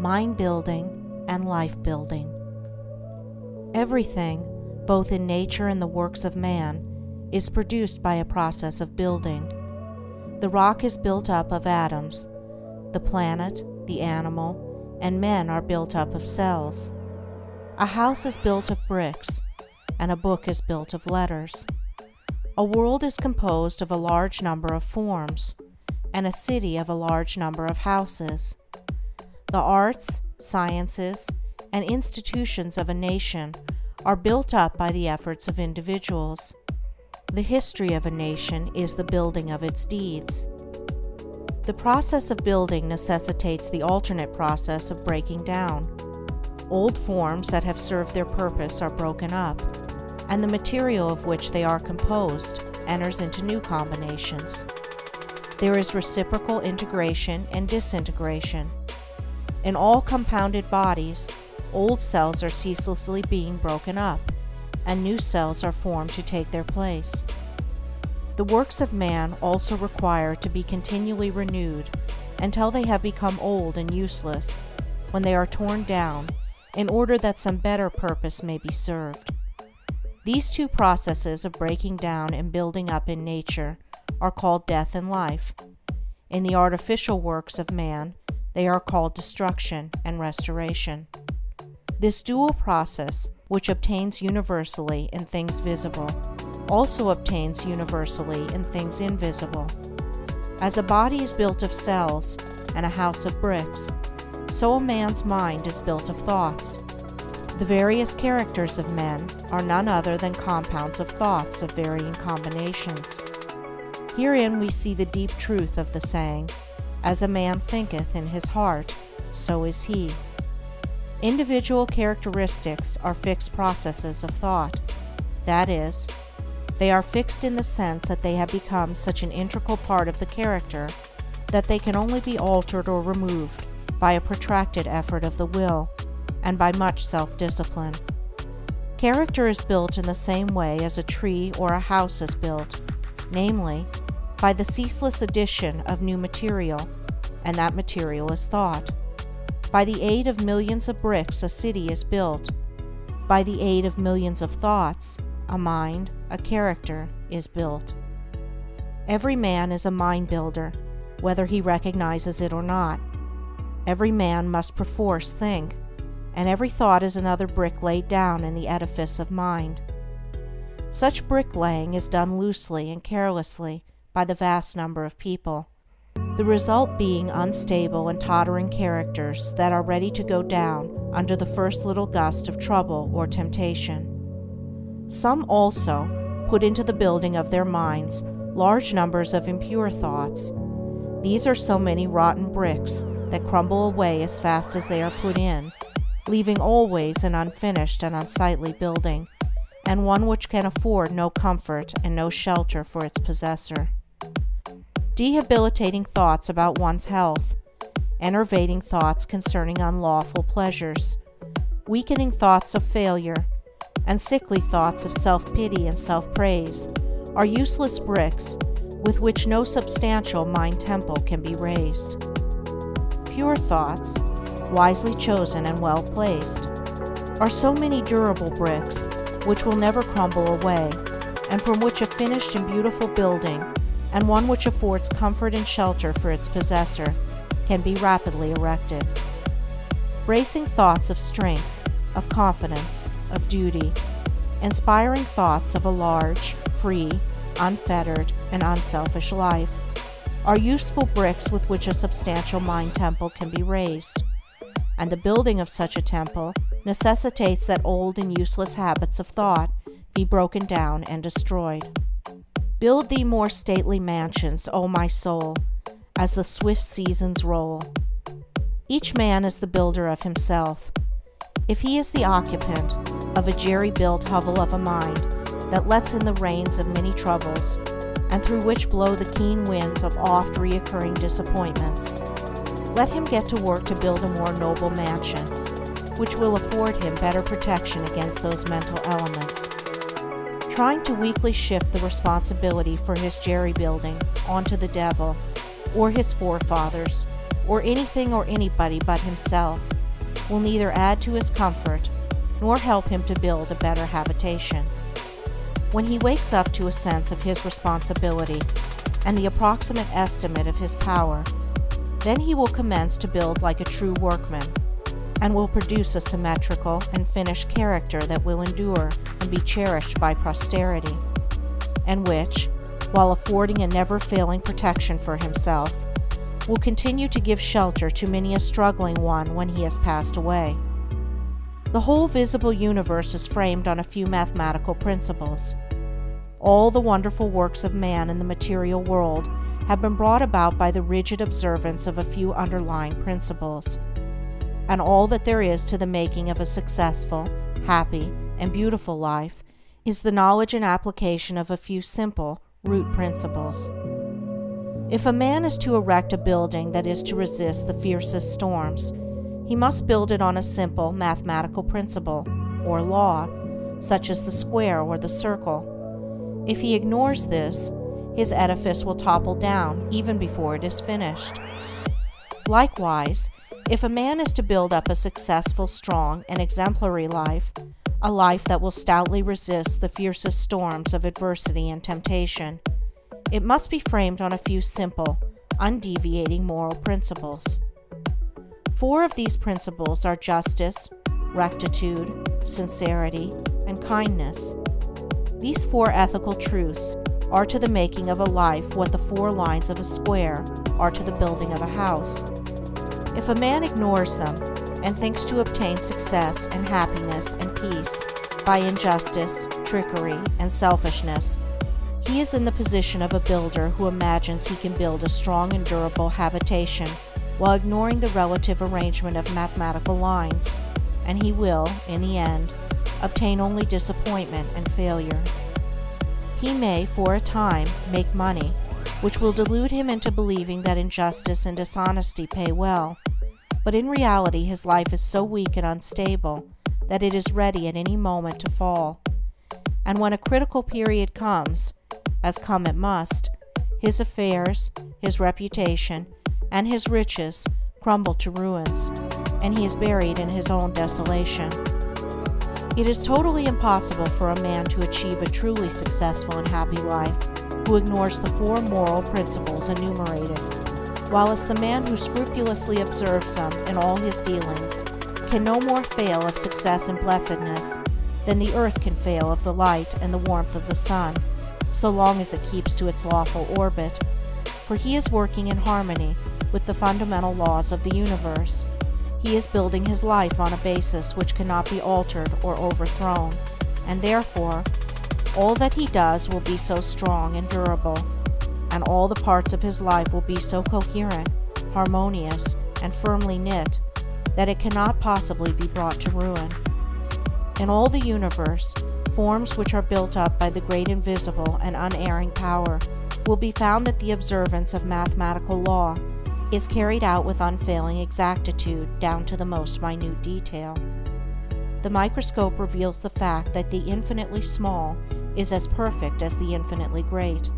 mind building, and life building. Everything, both in nature and the works of man, is produced by a process of building. The rock is built up of atoms. The planet, the animal, and men are built up of cells. A house is built of bricks, and a book is built of letters. A world is composed of a large number of forms, and a city of a large number of houses. The arts, sciences, and institutions of a nation are built up by the efforts of individuals. The history of a nation is the building of its deeds. The process of building necessitates the alternate process of breaking down. Old forms that have served their purpose are broken up, and the material of which they are composed enters into new combinations. There is reciprocal integration and disintegration. In all compounded bodies, old cells are ceaselessly being broken up, and new cells are formed to take their place. The works of man also require to be continually renewed until they have become old and useless, when they are torn down, in order that some better purpose may be served. These two processes of breaking down and building up in nature are called death and life. In the artificial works of man, they are called destruction and restoration. This dual process, which obtains universally in things visible, also obtains universally in things invisible. As a body is built of cells and a house of bricks, so a man's mind is built of thoughts. The various characters of men are none other than compounds of thoughts of varying combinations. Herein we see the deep truth of the saying, "As a man thinketh in his heart, so is he." Individual characteristics are fixed processes of thought. That is, they are fixed in the sense that they have become such an integral part of the character that they can only be altered or removed by a protracted effort of the will and by much self-discipline. Character is built in the same way as a tree or a house is built, namely, by the ceaseless addition of new material, and that material is thought. By the aid of millions of bricks a city is built. By the aid of millions of thoughts, a mind, a character, is built. Every man is a mind builder, whether he recognizes it or not. Every man must perforce think, and every thought is another brick laid down in the edifice of mind. Such bricklaying is done loosely and carelessly by the vast number of people, the result being unstable and tottering characters that are ready to go down under the first little gust of trouble or temptation. Some also put into the building of their minds large numbers of impure thoughts. These are so many rotten bricks that crumble away as fast as they are put in, leaving always an unfinished and unsightly building, and one which can afford no comfort and no shelter for its possessor. Debilitating thoughts about one's health, enervating thoughts concerning unlawful pleasures, weakening thoughts of failure, and sickly thoughts of self-pity and self-praise are useless bricks with which no substantial mind temple can be raised. Pure thoughts, wisely chosen and well placed, are so many durable bricks which will never crumble away, and from which a finished and beautiful building, and one which affords comfort and shelter for its possessor, can be rapidly erected. Bracing thoughts of strength, of confidence, of duty, inspiring thoughts of a large, free, unfettered, and unselfish life, are useful bricks with which a substantial mind temple can be raised, and the building of such a temple necessitates that old and useless habits of thought be broken down and destroyed. Build thee more stately mansions, O my soul, as the swift seasons roll. Each man is the builder of himself. If he is the occupant of a jerry-built hovel of a mind that lets in the rains of many troubles, and through which blow the keen winds of oft reoccurring disappointments, let him get to work to build a more noble mansion, which will afford him better protection against those mental elements. Trying to weakly shift the responsibility for his jerry-building onto the devil, or his forefathers, or anything or anybody but himself, will neither add to his comfort nor help him to build a better habitation. When he wakes up to a sense of his responsibility and the approximate estimate of his power, then he will commence to build like a true workman, and will produce a symmetrical and finished character that will endure and be cherished by posterity, and which, while affording a never-failing protection for himself, will continue to give shelter to many a struggling one when he has passed away. The whole visible universe is framed on a few mathematical principles. All the wonderful works of man in the material world have been brought about by the rigid observance of a few underlying principles. And all that there is to the making of a successful, happy, and beautiful life is the knowledge and application of a few simple root principles. If a man is to erect a building that is to resist the fiercest storms, he must build it on a simple mathematical principle, or law, such as the square or the circle. If he ignores this, his edifice will topple down even before it is finished. Likewise, if a man is to build up a successful, strong, and exemplary life, a life that will stoutly resist the fiercest storms of adversity and temptation, it must be framed on a few simple, undeviating moral principles. 4 of these principles are justice, rectitude, sincerity, and kindness. These 4 ethical truths are to the making of a life what the 4 lines of a square are to the building of a house. If a man ignores them and thinks to obtain success and happiness and peace by injustice, trickery, and selfishness, he is in the position of a builder who imagines he can build a strong and durable habitation while ignoring the relative arrangement of mathematical lines, and he will, in the end, obtain only disappointment and failure. He may, for a time, make money, which will delude him into believing that injustice and dishonesty pay well, but in reality his life is so weak and unstable that it is ready at any moment to fall. And when a critical period comes, as come it must, his affairs, his reputation, and his riches crumble to ruins, and he is buried in his own desolation. It is totally impossible for a man to achieve a truly successful and happy life who ignores the 4 moral principles enumerated, whilst the man who scrupulously observes them in all his dealings can no more fail of success and blessedness than the earth can fail of the light and the warmth of the sun, so long as it keeps to its lawful orbit, for he is working in harmony with the fundamental laws of the universe. He is building his life on a basis which cannot be altered or overthrown, and therefore all that he does will be so strong and durable, and all the parts of his life will be so coherent, harmonious, and firmly knit, that it cannot possibly be brought to ruin. In all the universe, forms which are built up by the great invisible and unerring power will be found that the observance of mathematical law is carried out with unfailing exactitude down to the most minute detail. The microscope reveals the fact that the infinitely small is as perfect as the infinitely great.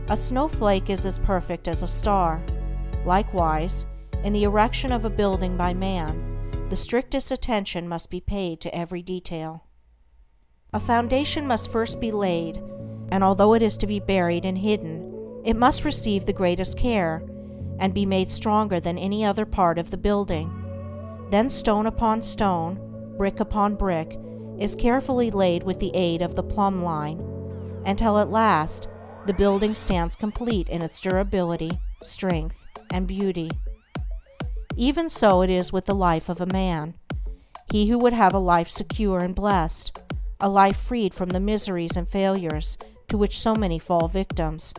A snowflake is as perfect as a star. Likewise, in the erection of a building by man, the strictest attention must be paid to every detail. A foundation must first be laid, and although it is to be buried and hidden, it must receive the greatest care, and be made stronger than any other part of the building. Then stone upon stone, brick upon brick, is carefully laid with the aid of the plumb line, until at last the building stands complete in its durability, strength, and beauty. Even so it is with the life of a man. He who would have a life secure and blessed, a life freed from the miseries and failures to which so many fall victims,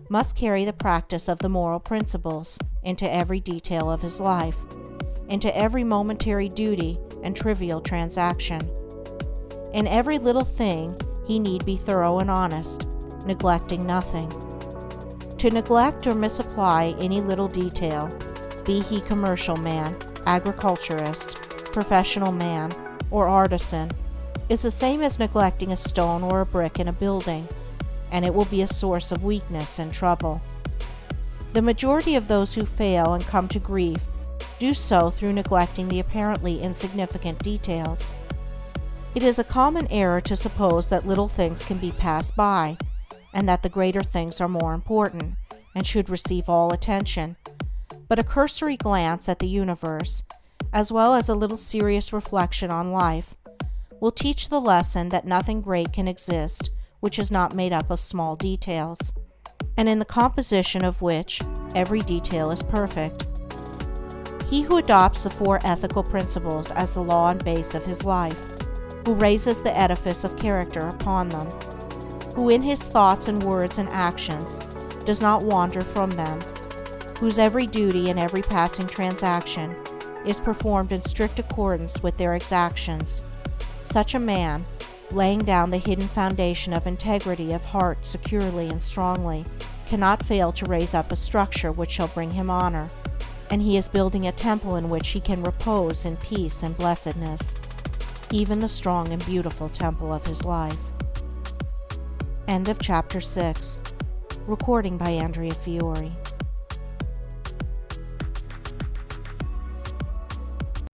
must carry the practice of the moral principles into every detail of his life, into every momentary duty and trivial transaction. In every little thing he need be thorough and honest, neglecting nothing. To neglect or misapply any little detail, be he commercial man, agriculturist, professional man, or artisan, is the same as neglecting a stone or a brick in a building, and it will be a source of weakness and trouble. The majority of those who fail and come to grief do so through neglecting the apparently insignificant details. It is a common error to suppose that little things can be passed by, and that the greater things are more important, and should receive all attention. But a cursory glance at the universe, as well as a little serious reflection on life, will teach the lesson that nothing great can exist which is not made up of small details, and in the composition of which every detail is perfect. He who adopts the four ethical principles as the law and base of his life, who raises the edifice of character upon them, who in his thoughts and words and actions does not wander from them, whose every duty and every passing transaction is performed in strict accordance with their exactions, such a man, laying down the hidden foundation of integrity of heart securely and strongly, cannot fail to raise up a structure which shall bring him honor, and he is building a temple in which he can repose in peace and blessedness, even the strong and beautiful temple of his life. End of Chapter 6. Recording by Andrea Fiore.